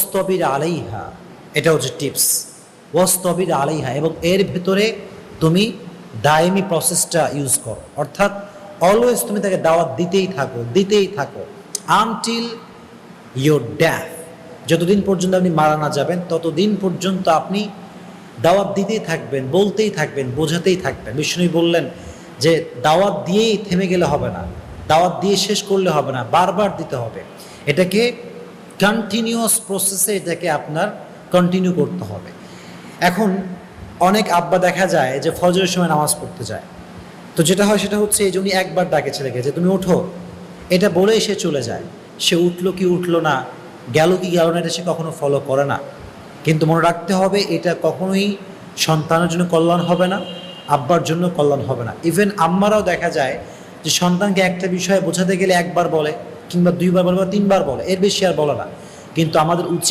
ওয়াস্তবির আলাইহা, এটা হচ্ছে টিপস। ওয়াস্তবির আলাইহা, এবং এর ভেতরে তুমি দায়েমি প্রসেসটা ইউজ করো, অর্থাৎ অলওয়েজ তুমি তাকে দাওয়াত দিতেই থাকো আনটিল ইয়োর ড্যাথ। যতদিন পর্যন্ত আপনি মারা না যাবেন ততদিন পর্যন্ত আপনি দাওয়াত দিতেই থাকবেন, বলতেই থাকবেন, বোঝাতেই থাকবেন। বিষ্ণু বললেন যে দাওয়াত দিয়েই থেমে গেলে হবে না, দাওয়াত দিয়ে শেষ করলে হবে না, বারবার দিতে হবে। এটাকে কন্টিনিউয়াস প্রসেসে এটাকে আপনার কন্টিনিউ করতে হবে। এখন অনেক আব্বা দেখা যায় যে ফজরের সময় নামাজ পড়তে যায়, তো যেটা হয় সেটা হচ্ছে এই যে উনি একবার ডাকে ছেলেকে যে তুমি ওঠো, এটা বলেই সে চলে যায়। সে উঠলো কি উঠলো না, গেল কি গেল না, এটা সে কখনো ফলো করে না। কিন্তু মনে রাখতে হবে এটা কখনোই সন্তানের জন্য কল্যাণ হবে না, আব্বার জন্য কল্যাণ হবে না। ইভেন আম্মারাও দেখা যায় যে সন্তানকে একটা বিষয়ে বোঝাতে গেলে একবার বলে, কিংবা দুইবার বলে, বা তিনবার বলে, এর বেশি আর বলে না। কিন্তু আমাদের উচিত